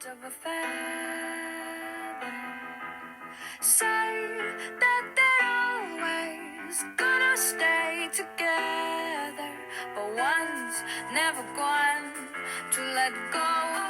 of a feather. Say that they're always gonna stay together, but one's never going to let go.